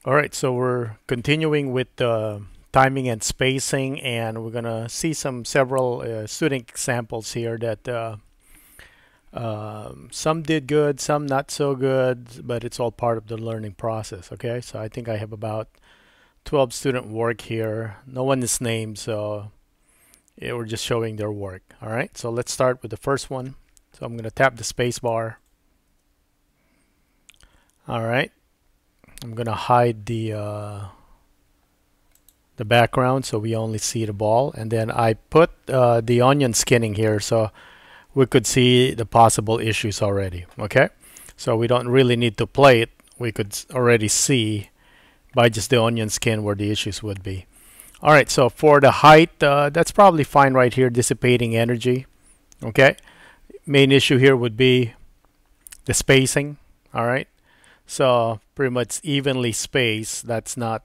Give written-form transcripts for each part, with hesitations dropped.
All right, so we're continuing with timing and spacing, and we're gonna see several student examples here that some did good, some not so good, but it's all part of the learning process. Okay, so I think I have about 12 student work here. No one is named, so yeah, we're just showing their work. All right, so let's start with the first one. So I'm gonna tap the space bar. All right, I'm gonna hide the background so we only see the ball, and then I put the onion skinning here so we could see the possible issues already. Okay, so we don't really need to play it. We could already see by just the onion skin where the issues would be. All right, so for the height, that's probably fine right here, dissipating energy. Okay, main issue here would be the spacing. All right, so pretty much evenly spaced. That's not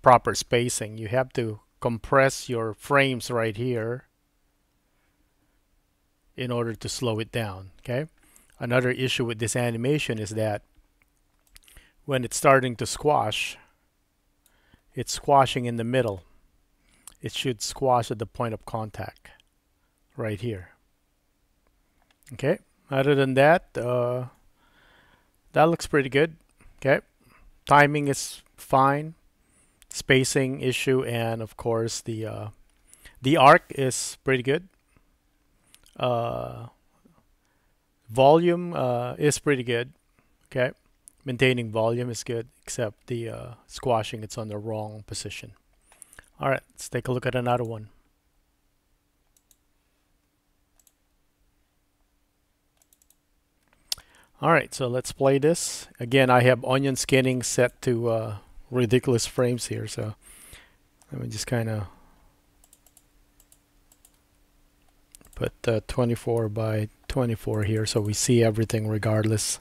proper spacing. You have to compress your frames right here in order to slow it down. Okay, another issue with this animation is that when it's starting to squash, it's squashing in the middle. It should squash at the point of contact right here. Okay, other than that, that looks pretty good. Okay, timing is fine, spacing issue, and of course the arc is pretty good. Volume is pretty good. Okay, maintaining volume is good, except the squashing, it's on the wrong position. All right, let's take a look at another one. All right, so let's play this. Again, I have onion skinning set to ridiculous frames here, so let me just kind of put 24 by 24 here so we see everything regardless.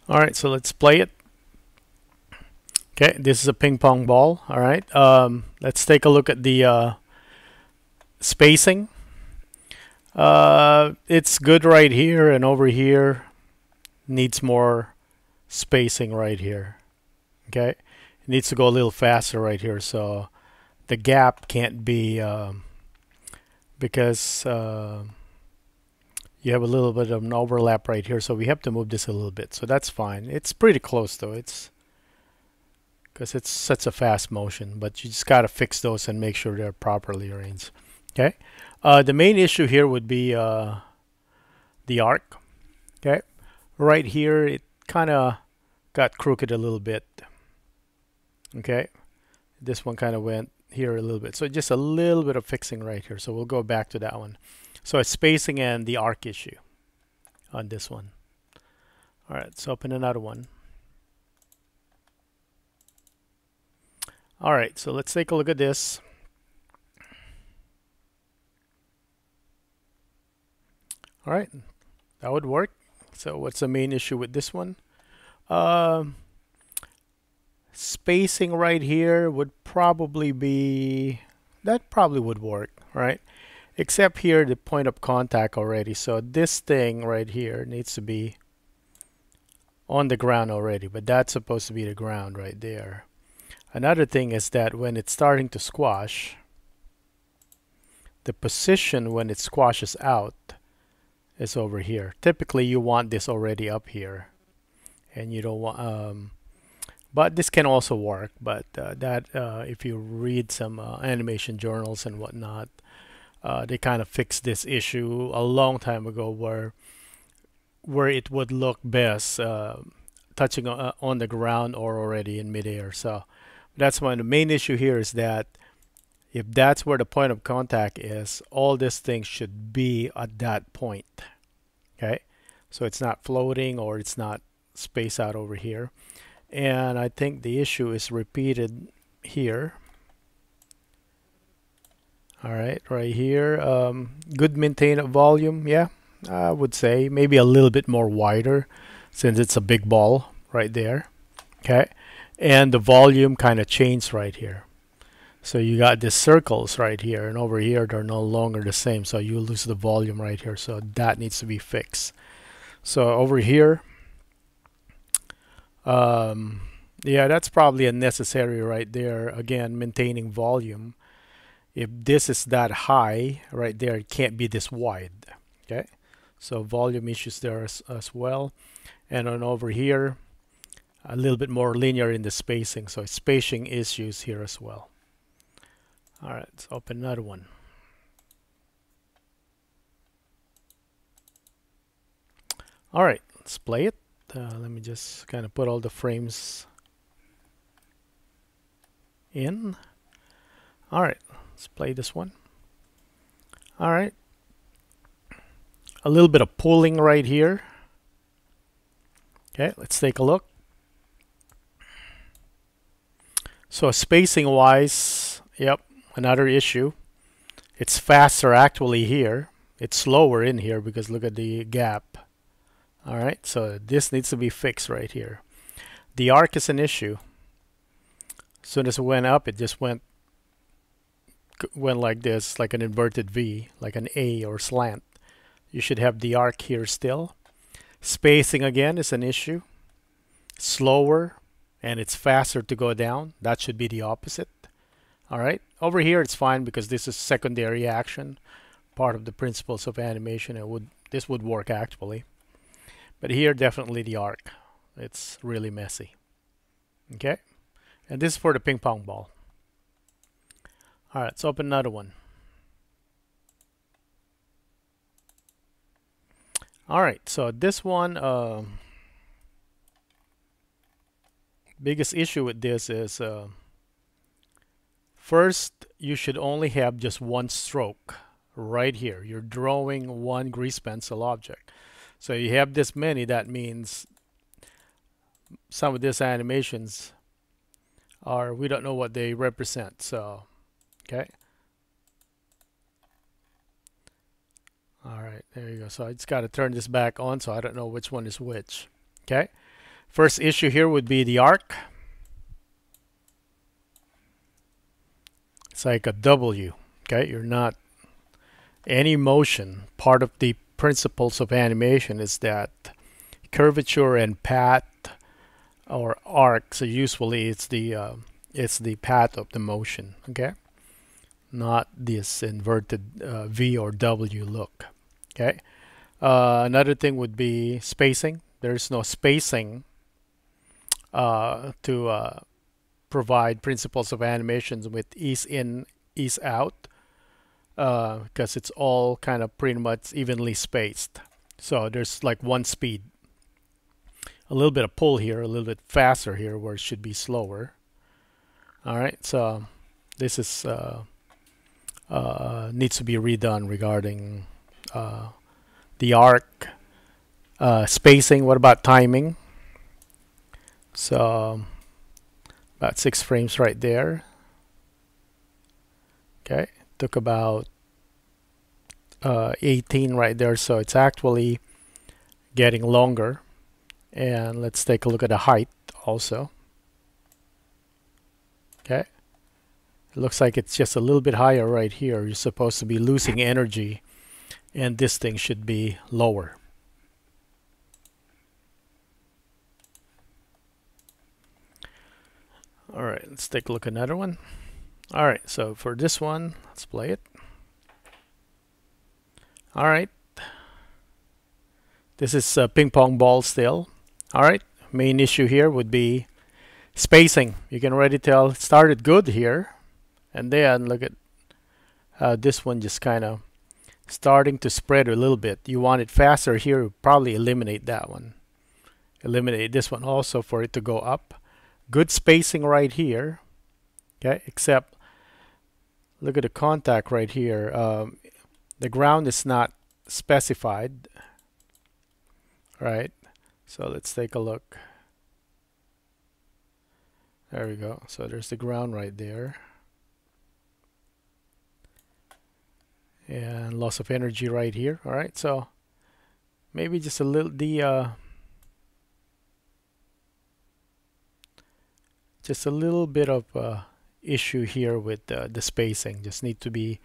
All right, so let's play it. Okay, this is a ping pong ball. All right, let's take a look at the spacing. It's good right here, and over here needs more spacing right here. Okay, it needs to go a little faster right here, so the gap can't be because you have a little bit of an overlap right here, so we have to move this a little bit. So that's fine. It's pretty close though. It's because it's such a fast motion, but you just got to fix those and make sure they're properly arranged. Okay, the main issue here would be the arc. Okay, right here it kind of got crooked a little bit. Okay, this one kind of went here a little bit, so just a little bit of fixing right here. So we'll go back to that one. So it's spacing and the arc issue on this one. All right, let's open another one. All right, so let's take a look at this. All right, that would work. So what's the main issue with this one? Spacing right here would probably be, that probably would work, right? Except here the point of contact already. So this thing right here needs to be on the ground already, but that's supposed to be the ground right there. Another thing is that when it's starting to squash, the position when it squashes out is over here. Typically you want this already up here, and you don't want but this can also work, but if you read some animation journals and whatnot, they kind of fixed this issue a long time ago where it would look best touching on the ground or already in midair. So that's why the main issue here is that if that's where the point of contact is, all these things should be at that point. Okay, so it's not floating or it's not spaced out over here. And I think the issue is repeated here. All right, right here. Good maintain of volume. Yeah, I would say maybe a little bit more wider since it's a big ball right there. Okay, and the volume kind of changed right here. So you got the circles right here, and over here they're no longer the same. So you lose the volume right here. So that needs to be fixed. So over here, Um, yeah, that's probably unnecessary right there. Again, maintaining volume. If this is that high right there, it can't be this wide. Okay, so volume issues there as well. And on over here, a little bit more linear in the spacing, so spacing issues here as well. All right, let's open another one. All right, let's play it. Let me just kind of put all the frames in. All right, let's play this one. All right, a little bit of pulling right here. Okay, let's take a look. So spacing wise, yep, another issue. It's faster actually here. It's slower in here because look at the gap. All right, so this needs to be fixed right here. The arc is an issue. As soon as it went up, it just went like this, like an inverted V, like an A or slant. You should have the arc here still. Spacing again is an issue. Slower, and it's faster to go down. That should be the opposite. All right, over here it's fine because this is secondary action, part of the principles of animation. This would work actually, but here definitely the arc. It's really messy. Okay, and this is for the ping pong ball. All right, let's open another one. All right, so this one, biggest issue with this is first, you should only have just one stroke right here. You're drawing one grease pencil object. So you have this many, that means some of these animations are, we don't know what they represent. So, okay. All right, there you go. So I just got to turn this back on so I don't know which one is which. Okay. First issue here would be the arc. It's like a W. Okay, you're not any motion. Part of the principles of animation is that curvature and path or arc. So usually it's the path of the motion. Okay, not this inverted V or W look. Okay. Another thing would be spacing. There's no spacing to provide principles of animations with ease in, ease out, because it's all kind of pretty much evenly spaced. So there's like one speed. A little bit of pull here, a little bit faster here where it should be slower. All right, so this is needs to be redone regarding the arc, spacing. What about timing? So about 6 frames right there. Okay, took about 18 right there, so it's actually getting longer. And let's take a look at the height also. Okay, it looks like it's just a little bit higher right here. You're supposed to be losing energy, and this thing should be lower. All right, let's take a look at another one. All right, so for this one, let's play it. All right, this is a ping pong ball still. All right, main issue here would be spacing. You can already tell it started good here, and then look at this one just kind of starting to spread a little bit. You want it faster here, probably eliminate that one. Eliminate this one also for it to go up. Good spacing right here. Okay, except look at the contact right here. The ground is not specified. Right, so let's take a look. There we go. So there's the ground right there. And loss of energy right here. All right, so maybe just a little just a little bit of issue here with the spacing. Just need to be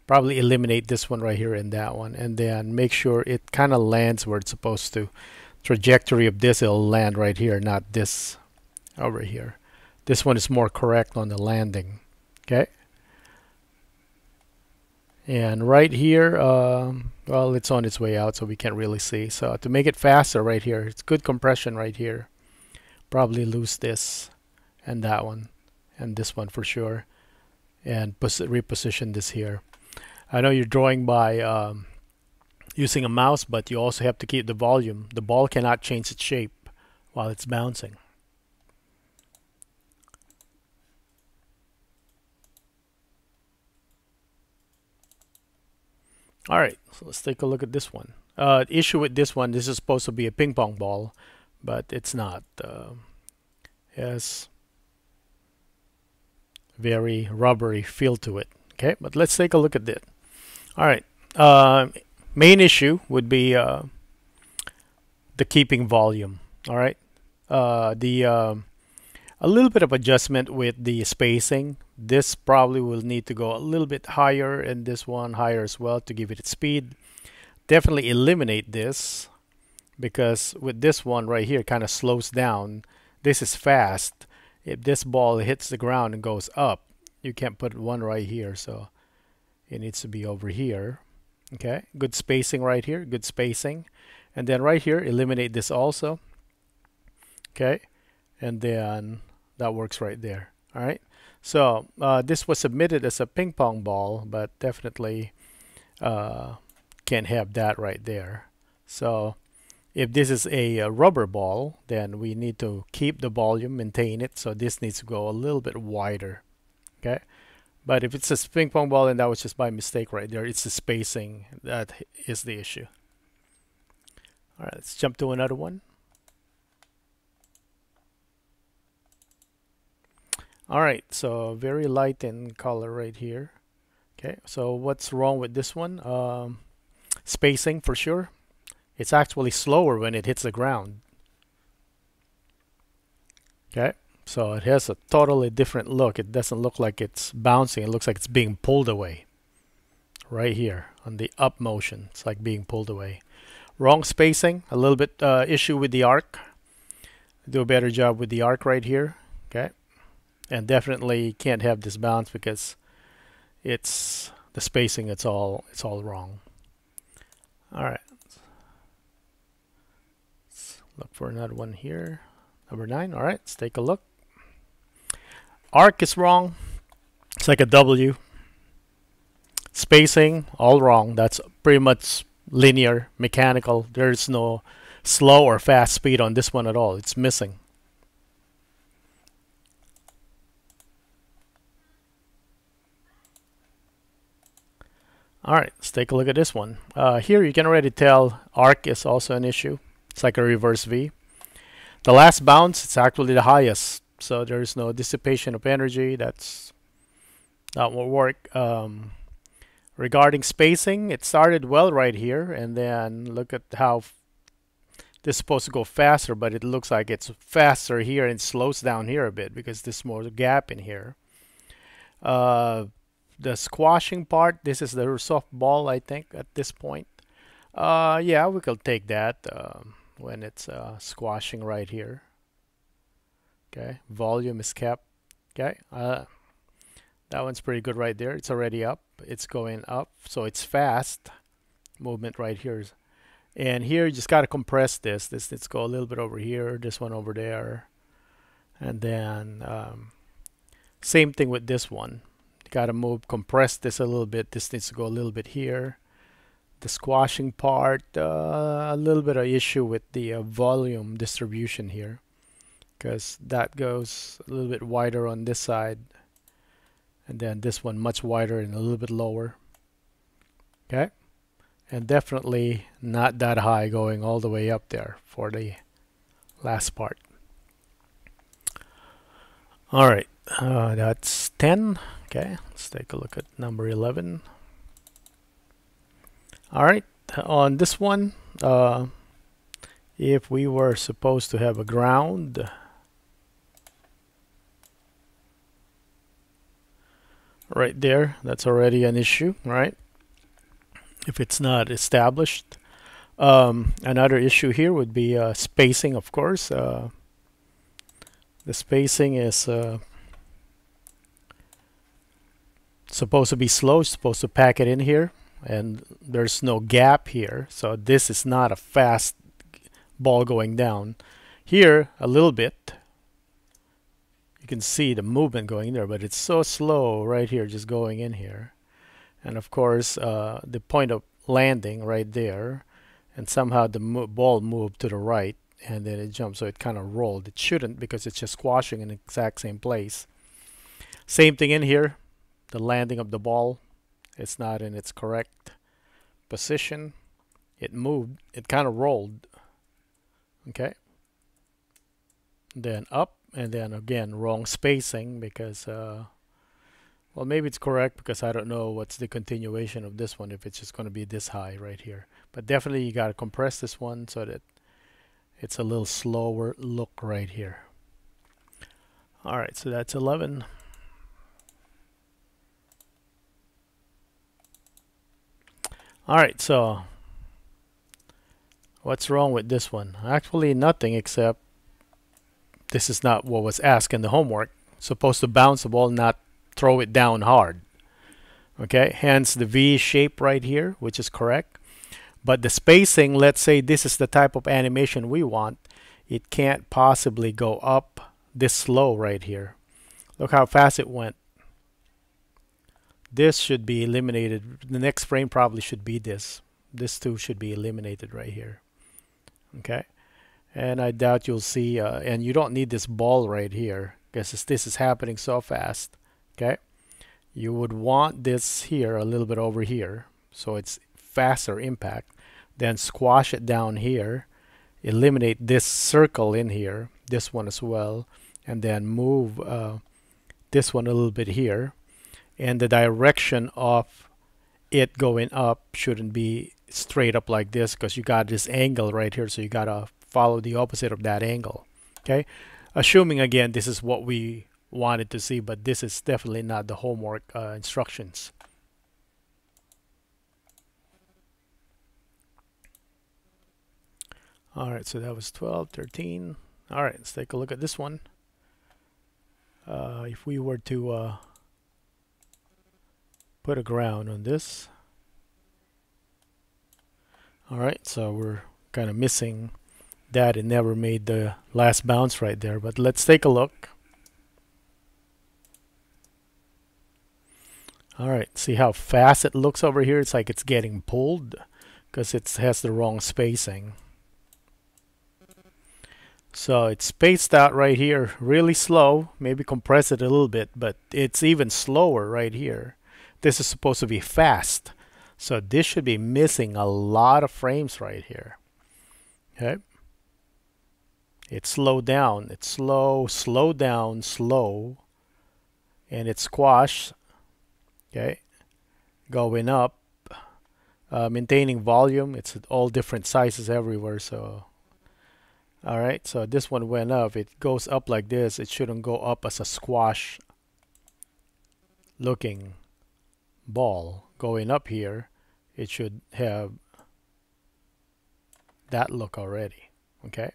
probably eliminate this one right here and that one, and then make sure it kind of lands where it's supposed to. trajectory of this, it'll land right here, not this over here. This one is more correct on the landing. Okay. And right here, well, it's on its way out, so we can't really see. So to make it faster right here, it's good compression right here. Probably lose this and that one and this one for sure. And reposition this here. I know you're drawing by using a mouse, but you also have to keep the volume. The ball cannot change its shape while it's bouncing. Alright, so let's take a look at this one. Issue with this one, this is supposed to be a ping pong ball, but it's not. It has very rubbery feel to it. Okay, but let's take a look at it. Alright, main issue would be the keeping volume. Alright, a little bit of adjustment with the spacing. This probably will need to go a little bit higher, and this one higher as well to give it its speed. Definitely eliminate this, because with this one right here kind of slows down. This is fast. If this ball hits the ground and goes up, you can't put one right here, so it needs to be over here. Okay, good spacing right here, good spacing. And then right here, eliminate this also. Okay, and then that works right there. All right, so this was submitted as a ping pong ball, but definitely can't have that right there. So if this is a rubber ball, then we need to keep the volume, maintain it, so this needs to go a little bit wider. Okay, but if it's a ping pong ball, and that was just by mistake right there, it's the spacing that is the issue. All right, let's jump to another one. All right, so very light in color right here. Okay, so what's wrong with this one? Spacing for sure. It's actually slower when it hits the ground. Okay, so it has a totally different look. It doesn't look like it's bouncing. It looks like it's being pulled away. Right here on the up motion, it's like being pulled away. Wrong spacing, a little bit issue with the arc. Do a better job with the arc right here. Okay, and definitely can't have this bounce because it's the spacing. It's all wrong. All right, let's look for another one here. Number 9. All right, let's take a look. Arc is wrong. It's like a W. Spacing all wrong. That's pretty much linear, mechanical. There's no slow or fast speed on this one at all. It's missing. All right, let's take a look at this one. Here you can already tell arc is also an issue. It's like a reverse V. The last bounce, it's actually the highest, so there's no dissipation of energy. That won't work. Regarding spacing, it started well right here, and then look at how this is supposed to go faster, but it looks like it's faster here and slows down here a bit because there's more gap in here. The squashing part, this is the soft ball, I think, at this point. Yeah, we could take that when it's squashing right here. Okay, volume is kept. Okay, that one's pretty good right there. It's already up. It's going up, so it's fast movement right here. And here you just got to compress this. Let's go a little bit over here. This one over there, and then same thing with this one. Got to compress this a little bit. This needs to go a little bit here. The squashing part, a little bit of issue with the volume distribution here, because that goes a little bit wider on this side, and then this one much wider and a little bit lower. Okay, and definitely not that high going all the way up there for the last part. All right, that's 10. Okay, let's take a look at number 11. All right, on this one, if we were supposed to have a ground, right there, that's already an issue, right? If it's not established. Another issue here would be spacing, of course. The spacing is supposed to be slow, it's supposed to pack it in here, and there's no gap here, so this is not a fast ball going down. Here, a little bit, you can see the movement going there, but it's so slow right here, just going in here. And of course, the point of landing right there, and somehow the ball moved to the right, and then it jumped, so it kind of rolled. It shouldn't, because it's just squashing in the exact same place. Same thing in here. The landing of the ball, it's not in its correct position. It moved, it kind of rolled. Okay. Then up, and then again, wrong spacing, because well, maybe it's correct, because I don't know what's the continuation of this one, if it's just going to be this high right here. But definitely you got to compress this one so that it's a little slower look right here. All right, so that's 11. All right, so what's wrong with this one? Actually, nothing, except this is not what was asked in the homework. Supposed to bounce the ball, not throw it down hard. Okay, hence the V shape right here, which is correct. But the spacing, let's say this is the type of animation we want, it can't possibly go up this slow right here. Look how fast it went. This should be eliminated. The next frame probably should be this. This too should be eliminated right here. Okay, and I doubt you'll see, and you don't need this ball right here, because this is happening so fast. Okay, you would want this here a little bit over here, so it's faster impact. Then squash it down here, eliminate this circle in here, this one as well, and then move this one a little bit here. And the direction of it going up shouldn't be straight up like this, because you got this angle right here, so you gotta follow the opposite of that angle. Okay, assuming again this is what we wanted to see, but this is definitely not the homework instructions. All right, so that was 12, 13. All right, let's take a look at this one. If we were to put a ground on this. All right, so we're kind of missing that. It never made the last bounce right there, but let's take a look. All right, see how fast it looks over here? It's like it's getting pulled because it has the wrong spacing. So it's spaced out right here really slow. Maybe compress it a little bit, but it's even slower right here. This is supposed to be fast. So this should be missing a lot of frames right here. Okay. It's slowed down. It's slow, slow down, slow. And it's squash. Okay. Going up. Maintaining volume. It's all different sizes everywhere. So, all right. So this one went up. It goes up like this. It shouldn't go up as a squash looking ball. Going up here, it should have that look already. Okay.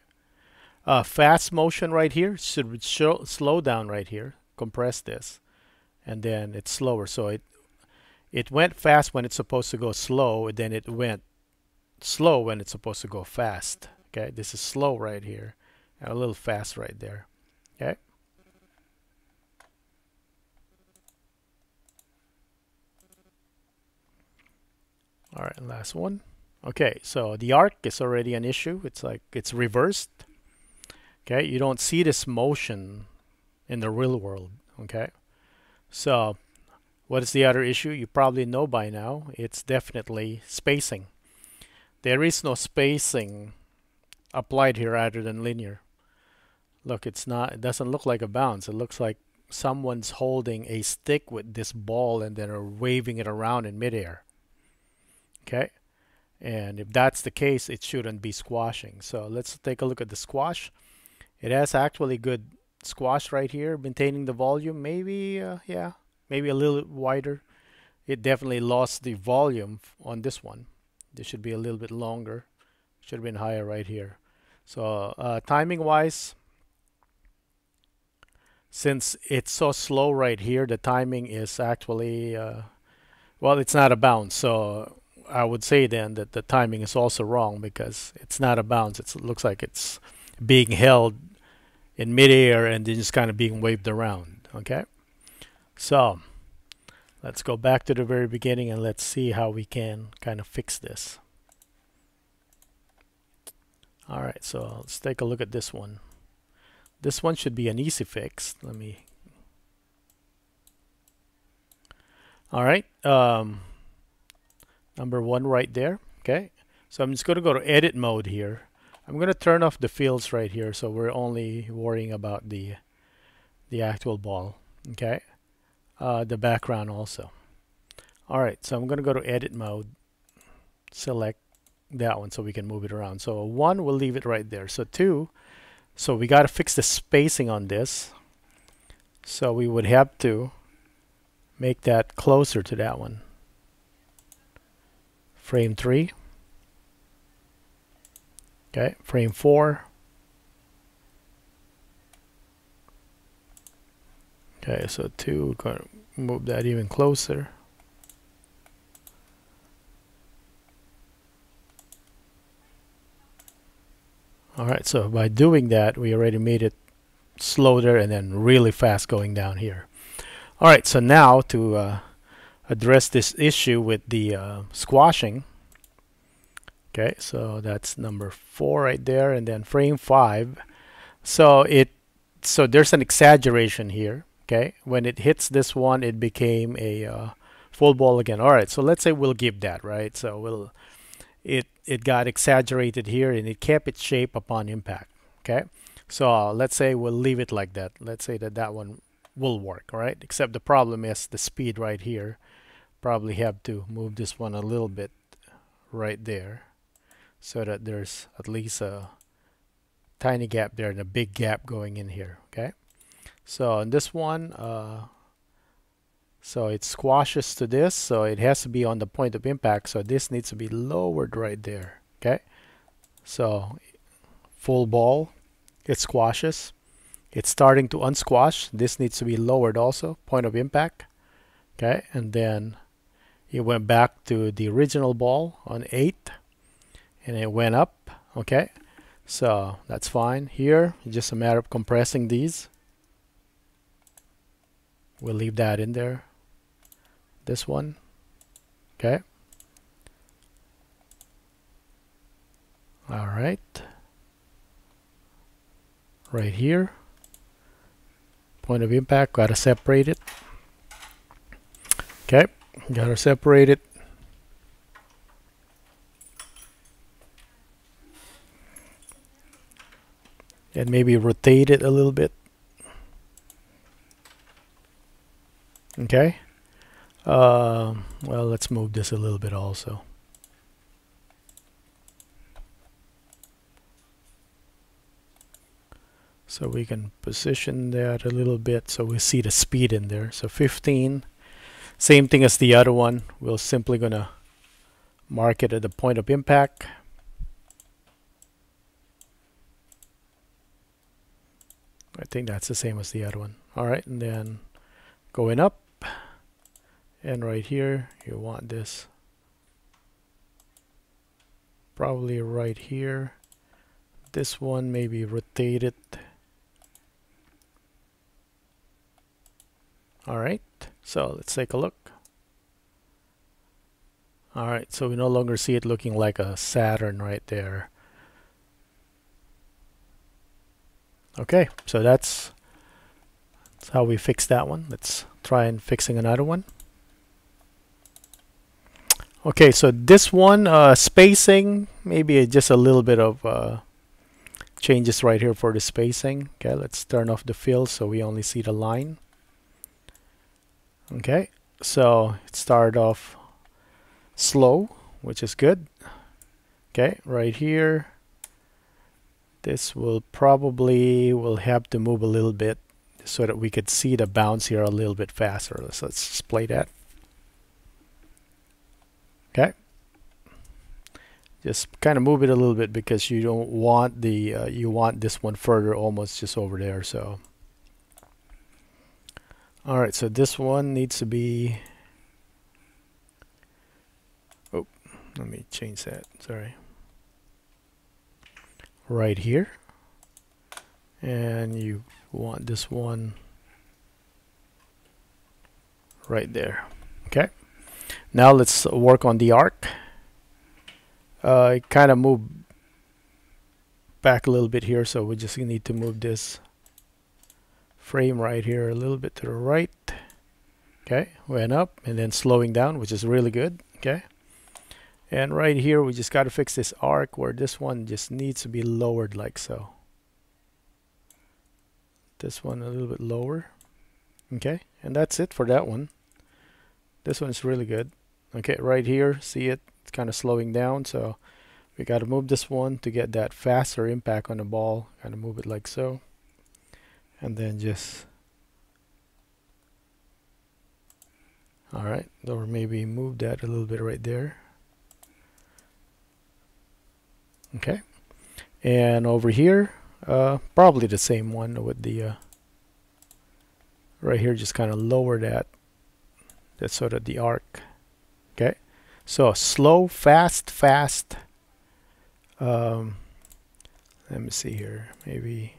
Fast motion right here should slow down right here. Compress this, and then it's slower. So it went fast when it's supposed to go slow, and then it went slow when it's supposed to go fast. Okay, this is slow right here, and a little fast right there. Okay. All right, last one. Okay, so the arc is already an issue. It's like it's reversed. Okay, you don't see this motion in the real world. Okay, so what is the other issue? You probably know by now. It's definitely spacing. There is no spacing applied here other than linear. Look, it's not. It doesn't look like a bounce. It looks like someone's holding a stick with this ball and then are waving it around in midair. Okay, and if that's the case, it shouldn't be squashing. So let's take a look at the squash. It has actually good squash right here, maintaining the volume. Maybe, yeah, maybe a little wider. It definitely lost the volume on this one. This should be a little bit longer. Should have been higher right here. So timing wise, since it's so slow right here, the timing is actually, well, it's not a bounce. So I would say then that the timing is also wrong because it's not a bounce. It looks like it's being held in midair and then just kind of being waved around. Okay, so let's go back to the very beginning and let's see how we can kind of fix this. All right, so let's take a look at this one. This one should be an easy fix. Let me. All right, number one right there. Okay, so I'm just going to go to edit mode here. I'm going to turn off the fields right here, so we're only worrying about the actual ball. Okay, the background also. All right, so I'm going to go to edit mode, select that one so we can move it around. So 1, we'll leave it right there. So 2, so we got to fix the spacing on this. So we would have to make that closer to that one. Frame 3. Okay, frame 4. Okay, so 2, we're going to move that even closer. Alright, so by doing that, we already made it slower and then really fast going down here. Alright, so now to address this issue with the squashing. Okay, so that's number 4 right there, and then frame 5. So there's an exaggeration here. Okay, when it hits this one, it became a full ball again. Alright, so let's say we'll give that, right? So it got exaggerated here and it kept its shape upon impact. Okay, so let's say we'll leave it like that. Let's say that one will work. All right, except the problem is the speed right here. Probably have to move this one a little bit right there so that there's at least a tiny gap there and a big gap going in here. Okay, so on this one, so it squashes to this, so it has to be on the point of impact, so this needs to be lowered right there. Okay, so full ball, it squashes, it's starting to unsquash, this needs to be lowered also, point of impact. Okay, and then it went back to the original ball on 8 and it went up. Okay, so that's fine. Here it's just a matter of compressing these. We'll leave that in there. This one. Okay, all right, right here, point of impact, gotta separate it. Okay, gotta separate it. And maybe rotate it a little bit. Okay, well, let's move this a little bit also. So we can position that a little bit so we see the speed in there. So 15, same thing as the other one. We're simply gonna mark it at the point of impact. I think that's the same as the other one. All right, and then going up, and right here you want this probably right here. This one maybe rotate it. All right, so let's take a look. All right, so we no longer see it looking like a Saturn right there. Okay, so that's how we fix that one. Let's try and fixing another one. Okay, so this one, spacing, maybe just a little bit of changes right here for the spacing. Okay, let's turn off the fill so we only see the line. Okay, so it started off slow, which is good. Okay, right here, this will have to move a little bit so that we could see the bounce here a little bit faster. Let's just play that. Okay, Just kind of move it a little bit because you don't want the you want this one further, almost just over there. So all right, so this one needs to be, oh, let me change that, sorry, right here. And you want this one right there. Okay, now let's work on the arc. Kind of move back a little bit here, so we just need to move this frame right here a little bit to the right. Okay, went up and then slowing down, which is really good. Okay, and right here we just got to fix this arc where this one just needs to be lowered like so. This one a little bit lower. Okay, and that's it for that one. This one's really good. Okay, right here, see it? It's kind of slowing down, so we got to move this one to get that faster impact on the ball. Kind of move it like so. And then just, alright, or maybe move that a little bit right there. Okay, and over here, probably the same one with the, right here, just kind of lower that. That's sort of the arc. Okay, so slow, fast, fast. Let me see here, maybe.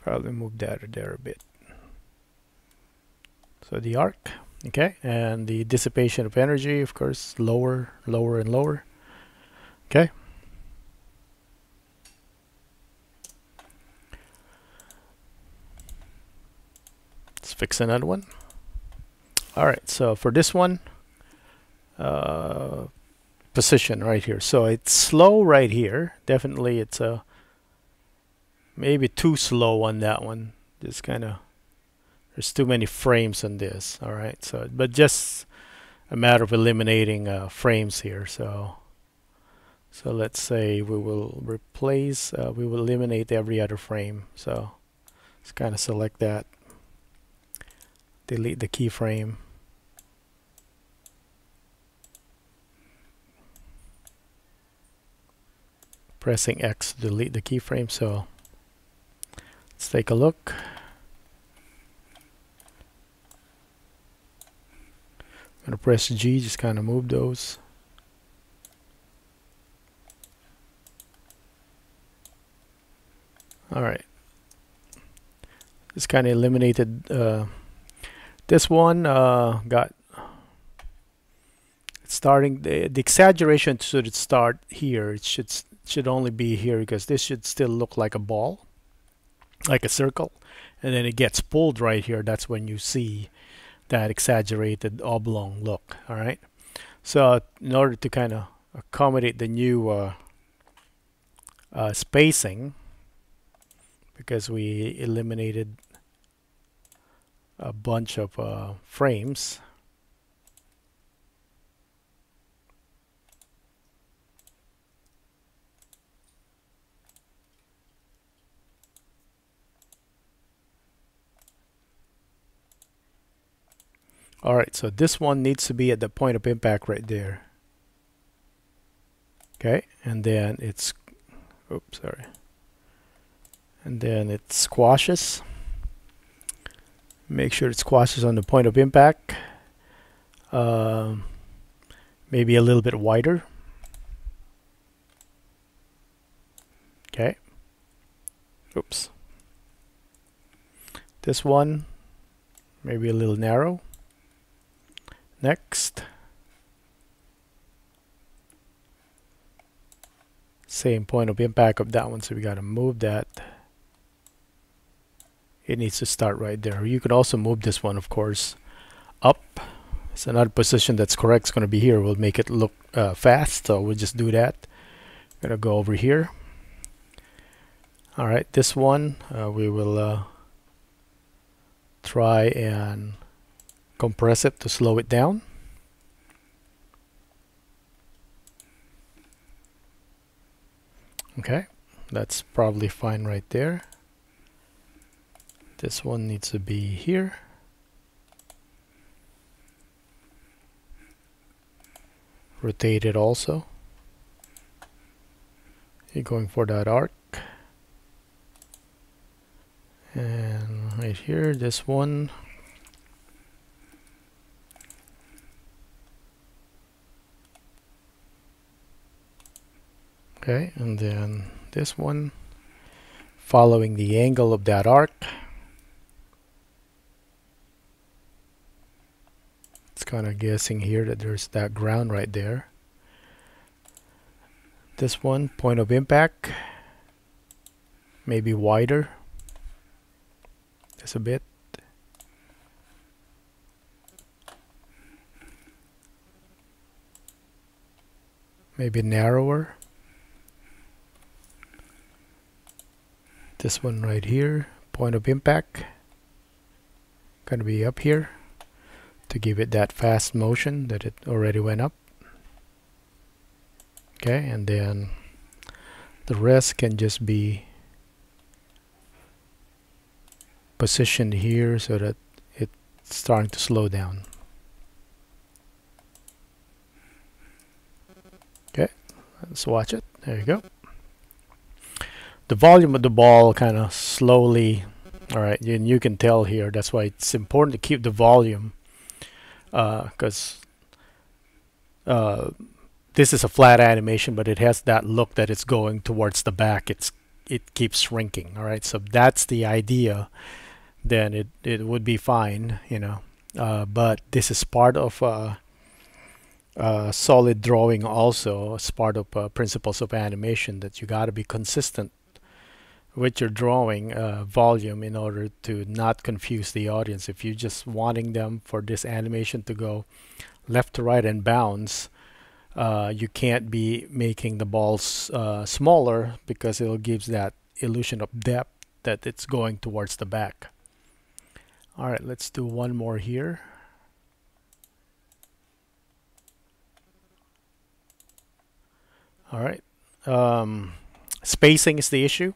Probably move that there a bit. So the arc, okay, and the dissipation of energy, of course, lower, lower, and lower. Okay. Let's fix another one. All right, so for this one, position right here. So it's slow right here. Definitely, it's maybe too slow on that one. Just kind of, there's too many frames on this. All right, so but just a matter of eliminating frames here. So let's say we will replace, we will eliminate every other frame. So let's kind of select that, delete the keyframe. Pressing X to delete the keyframe. So let's take a look. I'm going to press G, just kind of move those. Alright. Just kind of eliminated this one. Got starting the exaggeration should start here. It should only be here because this should still look like a ball, like a circle, and then it gets pulled right here. That's when you see that exaggerated oblong look. All right, so in order to kind of accommodate the new spacing, because we eliminated a bunch of frames, alright, so this one needs to be at the point of impact right there. Okay, and then it's, oops, sorry. And then it squashes. Make sure it squashes on the point of impact. Maybe a little bit wider. Okay. Oops. This one, maybe a little narrow. Next. Same point of impact of that one, so we got to move that. It needs to start right there. You could also move this one, of course, up. It's another position that's correct. It's going to be here. We'll make it look fast, so we'll just do that. Gonna go over here. All right, this one we will try and compress it to slow it down. Okay, that's probably fine right there. This one needs to be here. Rotate it also. You're going for that arc. And right here, this one. Okay, and then this one, following the angle of that arc. It's kind of guessing here that there's that ground right there. This one, point of impact, maybe wider, just a bit. Maybe narrower. This one right here, point of impact, gonna be up here to give it that fast motion that it already went up. Okay, and then the rest can just be positioned here so that it's starting to slow down. Okay, let's watch it. There you go. The volume of the ball kind of slowly, all right, and you can tell here, that's why it's important to keep the volume, because this is a flat animation, but it has that look that it's going towards the back. It keeps shrinking. All right, so that's the idea. Then it would be fine, you know. But this is part of solid drawing also. It's part of principles of animation that you got to be consistent with your drawing volume in order to not confuse the audience. If you're just wanting them for this animation to go left to right and bounce, you can't be making the balls smaller, because it'll give that illusion of depth that it's going towards the back. All right, let's do one more here. All right, spacing is the issue,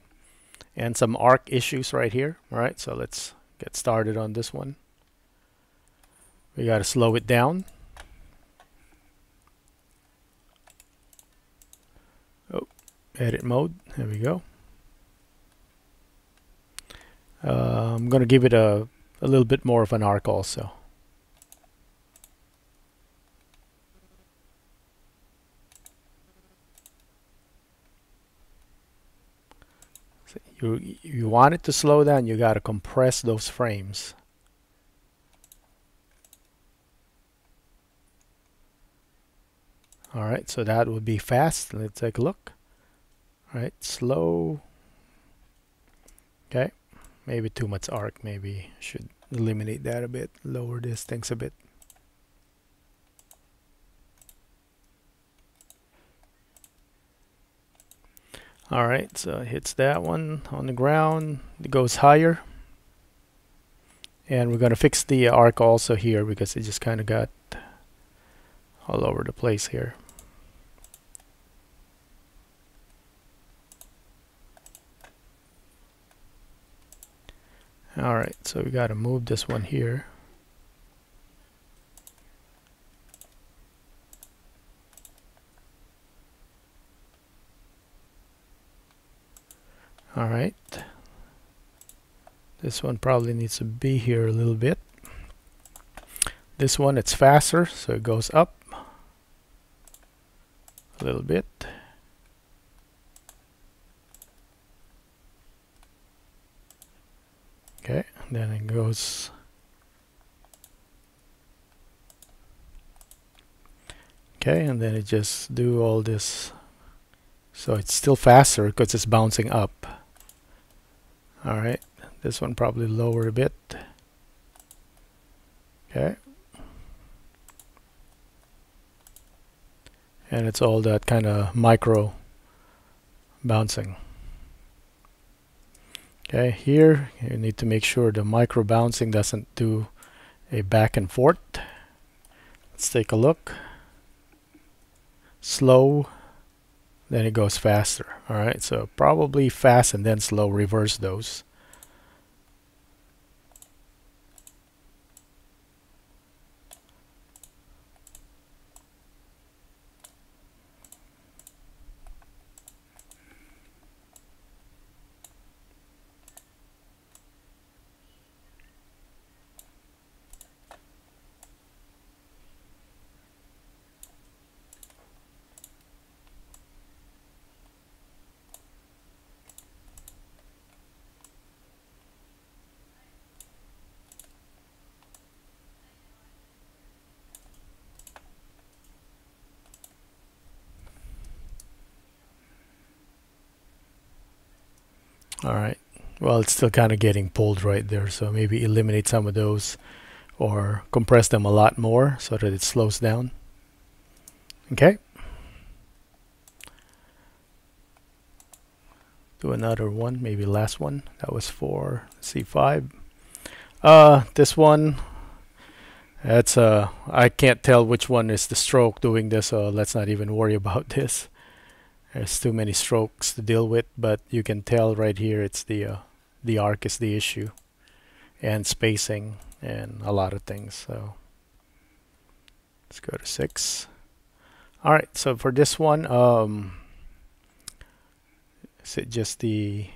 and some arc issues right here. All right, so let's get started on this one. We got to slow it down. Oh, edit mode. There we go. I'm going to give it a little bit more of an arc also. So you want it to slow down, you got to compress those frames. All right, so that would be fast. Let's take a look. All right, slow. Okay, maybe too much arc. Maybe should eliminate that a bit, lower this things a bit. All right, so it hits that one on the ground. It goes higher. And we're going to fix the arc also here, because it just kind of got all over the place here. All right, so we got to move this one here. All right, this one probably needs to be here a little bit. This one, it's faster, so it goes up a little bit. Okay, then it goes. Okay, and then it just do all this. So it's still faster because it's bouncing up. All right, this one probably lower a bit. Okay. And it's all that kind of micro bouncing. Okay, here you need to make sure the micro bouncing doesn't do a back and forth. Let's take a look. Slow, then it goes faster. All right, so probably fast and then slow, reverse those. All right. Well, it's still kind of getting pulled right there, so maybe eliminate some of those or compress them a lot more so that it slows down. Okay. Do another one, maybe last one. That was for C5. This one, that's I can't tell which one is the stroke doing this, so let's not even worry about this. There's too many strokes to deal with, but you can tell right here it's the arc is the issue, and spacing and a lot of things. So let's go to 6. All right, so for this one, is it just the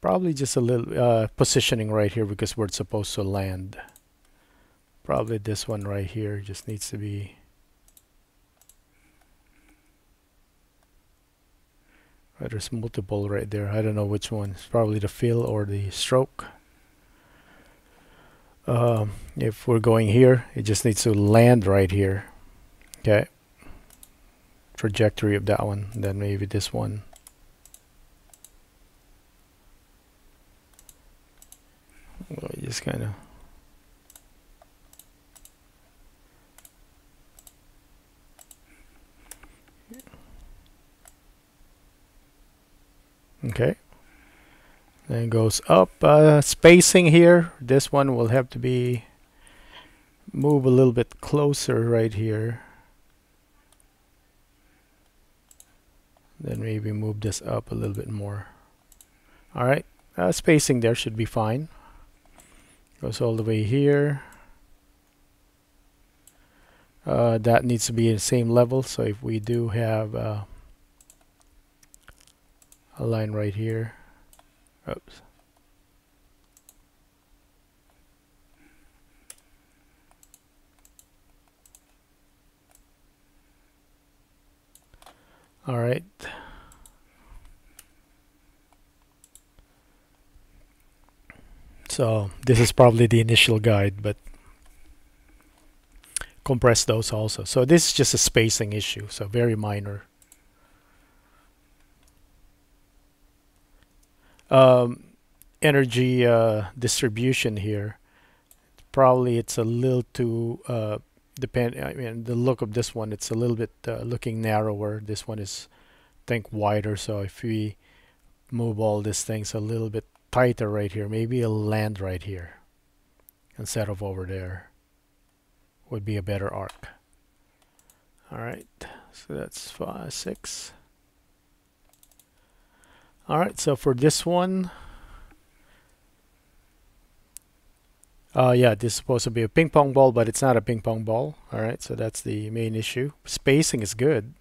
probably just a little positioning right here because we're supposed to land. Probably this one right here just needs to be there's multiple right there. I don't know which one. It's probably the fill or the stroke. If we're going here, it just needs to land right here. Okay. Trajectory of that one. Then maybe this one. Well, just kind of. Okay. Then it goes up. Spacing here. This one will have to be move a little bit closer right here. Then maybe move this up a little bit more. All right. Spacing there should be fine. Goes all the way here. That needs to be the same level. So if we do have a line right here. Oops. All right. So this is probably the initial guide, but compress those also. So this is just a spacing issue, so very minor. Energy distribution here. Probably it's a little too I mean, the look of this one, it's a little bit looking narrower. This one is, I think, wider. So if we move all these things a little bit tighter right here, maybe it'll land right here instead of over there. Would be a better arc. All right, so that's 5, 6. All right, so for this one, yeah, this is supposed to be a ping pong ball, but it's not a ping pong ball. All right, so that's the main issue. Spacing is good.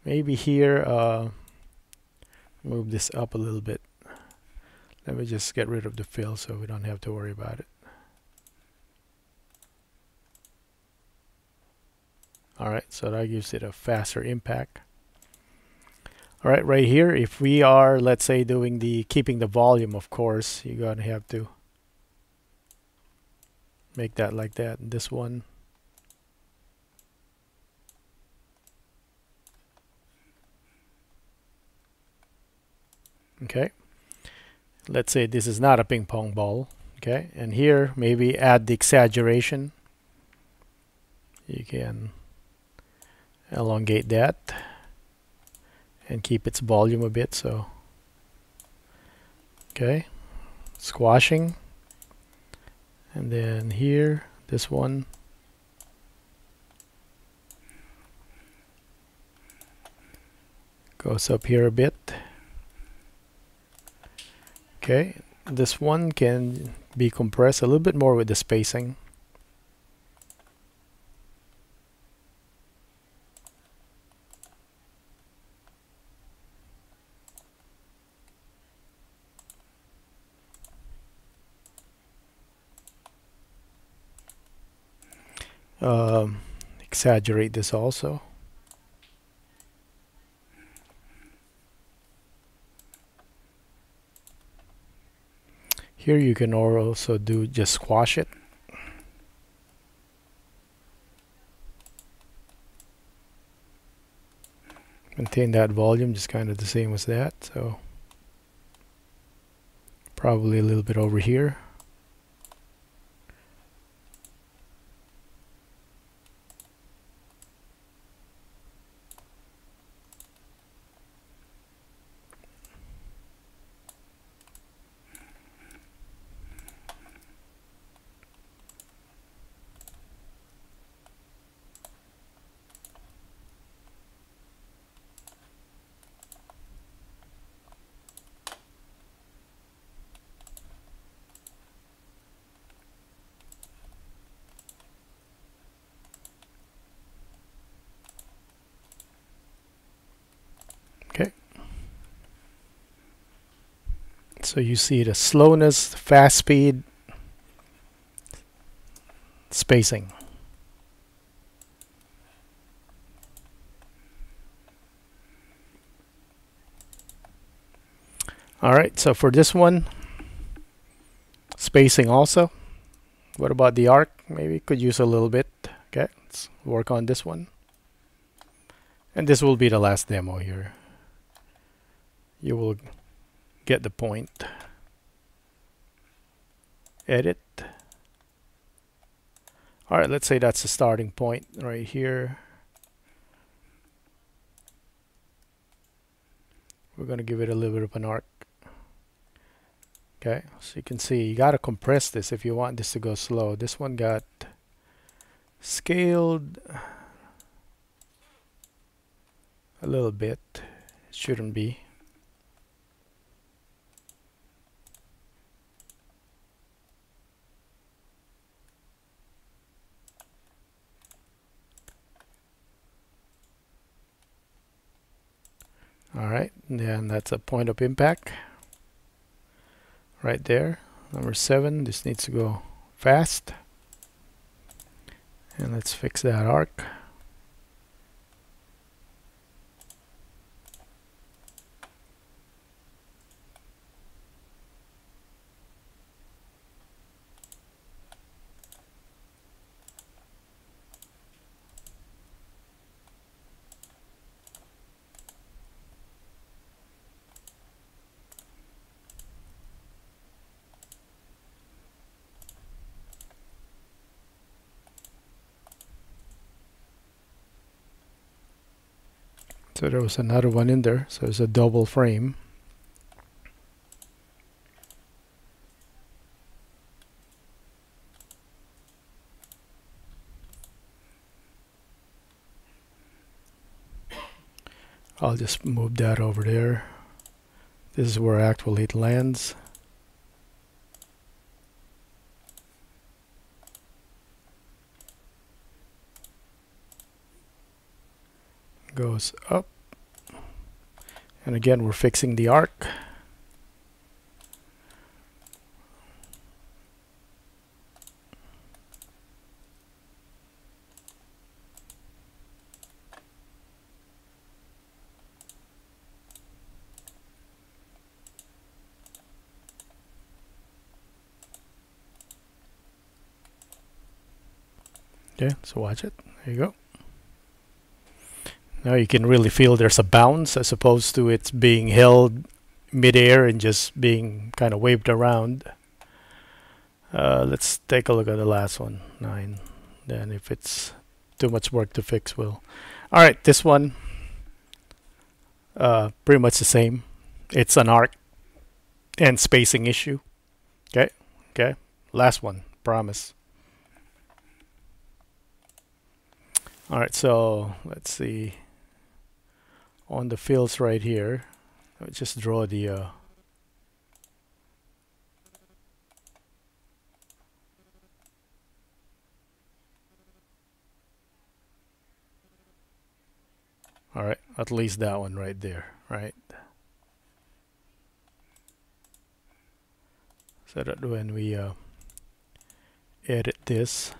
Maybe here, move this up a little bit. Let me just get rid of the fill so we don't have to worry about it. All right, so that gives it a faster impact. All right, right here, if we are, let's say, doing the keeping the volume, of course, you're gonna have to make that like that. And this one, okay. Let's say this is not a ping pong ball, okay. And here, maybe add the exaggeration. You can elongate that and keep its volume a bit. So, okay, squashing. And then here, this one. Goes up here a bit. Okay, this one can be compressed a little bit more with the spacing. Exaggerate this also. Here you can also do just squash it. maintain that volume just kind of the same as that, so probably a little bit over here. Okay. So you see the slowness, fast speed, spacing. Alright, so for this one, spacing also. What about the arc? Maybe could use a little bit. Okay, let's work on this one. And this will be the last demo here. You will get the point. Edit. Alright, let's say that's the starting point right here. We're going to give it a little bit of an arc. Okay, so you can see you got to compress this if you want this to go slow. This one got scaled a little bit. It shouldn't be. Alright, then that's a point of impact right there. Number 7, this needs to go fast. And let's fix that arc. So there was another one in there, so it's a double frame. I'll just move that over there. This is where actually it lands. Goes up. And again, we're fixing the arc. Okay, so watch it. There you go. Now you can really feel there's a bounce as opposed to it's being held midair and just being kind of waved around. Let's take a look at the last one, 9. Then if it's too much work to fix, we'll. Alright, this one, pretty much the same. It's an arc and spacing issue. Okay, okay. Last one, promise. Alright, so let's see. On the fills right here, I'll just draw the alright, at least that one right there, right? So that when we edit this,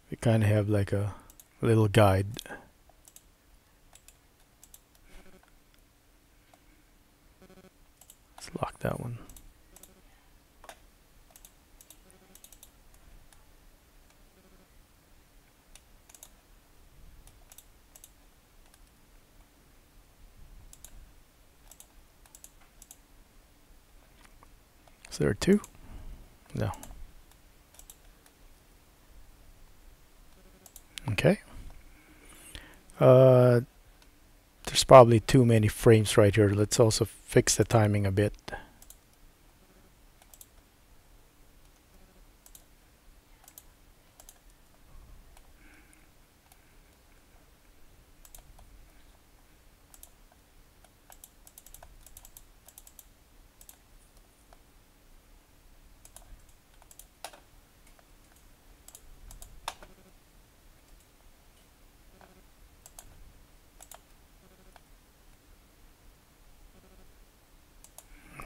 we kind of have like a little guide. Let's lock that one. Is there two? No. Okay. There's probably too many frames right here. Let's also fix the timing a bit.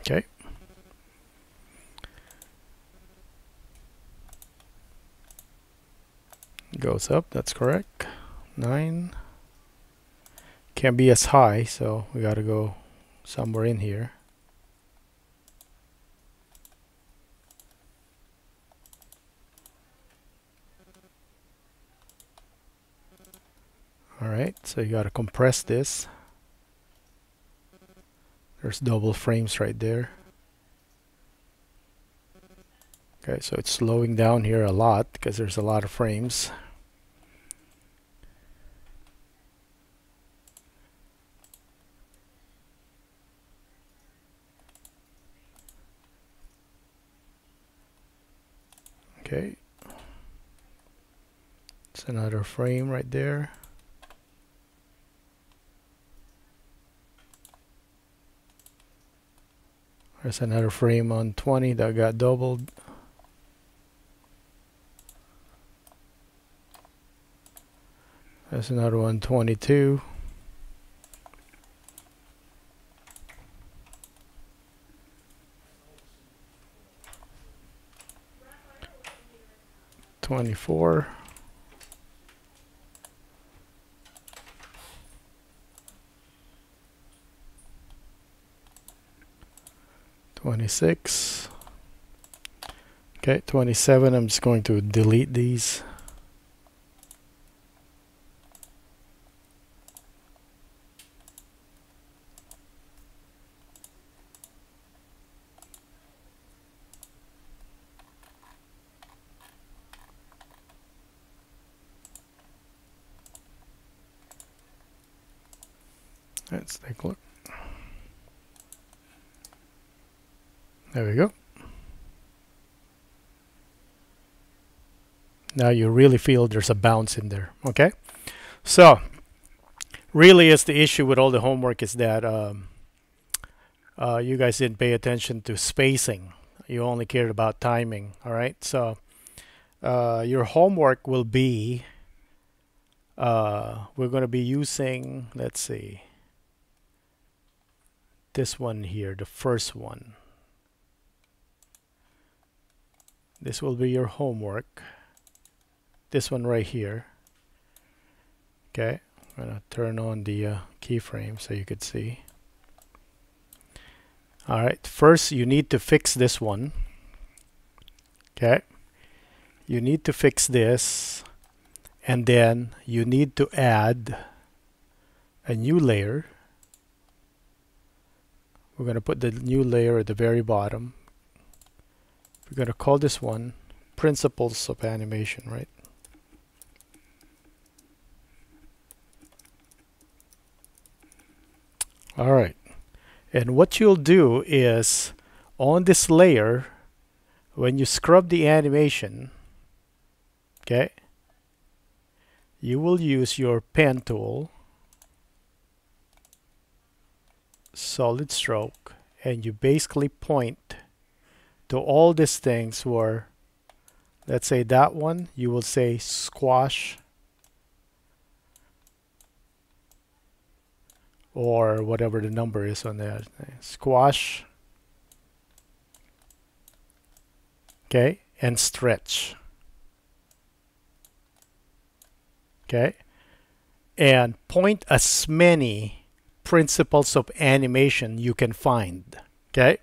Okay. Goes up, that's correct. 9. Can't be as high, so we gotta go somewhere in here. Alright, so you gotta compress this. There's double frames right there. Okay, so it's slowing down here a lot because there's a lot of frames. Okay. It's another frame right there. There's another frame on 20 that got doubled. There's another one, 22. $24. 26. Okay, 27. I'm just going to delete these. Let's take a look. There we go. Now you really feel there's a bounce in there. Okay, so really is the issue with all the homework is that you guys didn't pay attention to spacing. You only cared about timing. All right, so your homework will be we're going to be using, let's see, this one here, the first one. This will be your homework. This one right here. Okay, I'm gonna turn on the keyframe so you could see. All right, first you need to fix this one. Okay, you need to fix this, and then you need to add a new layer. We're gonna put the new layer at the very bottom. We're going to call this one Principles of Animation, right? All right. And what you'll do is on this layer, when you scrub the animation, okay, you will use your pen tool, solid stroke, and you basically point to all these things where, let's say that one, you will say squash or whatever the number is on that. Squash, okay, and stretch. Okay, and point as many principles of animation you can find. Okay.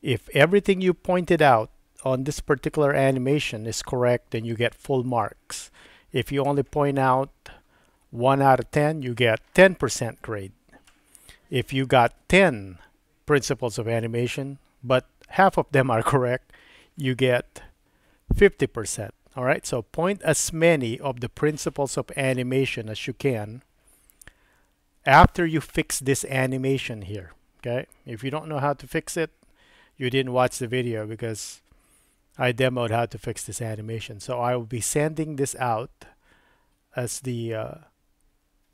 If everything you pointed out on this particular animation is correct, then you get full marks. If you only point out 1 out of 10, you get 10% grade. If you got 10 principles of animation, but half of them are correct, you get 50%. All right, so point as many of the principles of animation as you can after you fix this animation here. Okay, if you don't know how to fix it, you didn't watch the video, because I demoed how to fix this animation. So I will be sending this out as the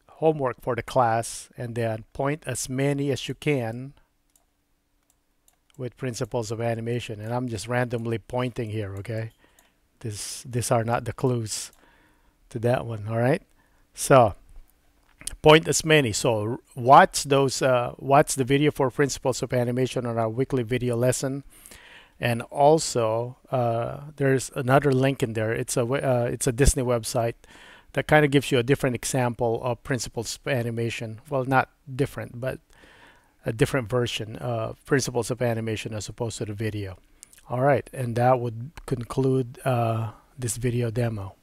homework for the class, and then point as many as you can with principles of animation. And I'm just randomly pointing here, okay? These are not the clues to that one. All right, so point as many. So watch those watch the video for principles of animation on our weekly video lesson. And also there's another link in there. It's a Disney website that kind of gives you a different example of principles of animation. Well, not different, but a different version of principles of animation as opposed to the video. All right, and that would conclude this video demo.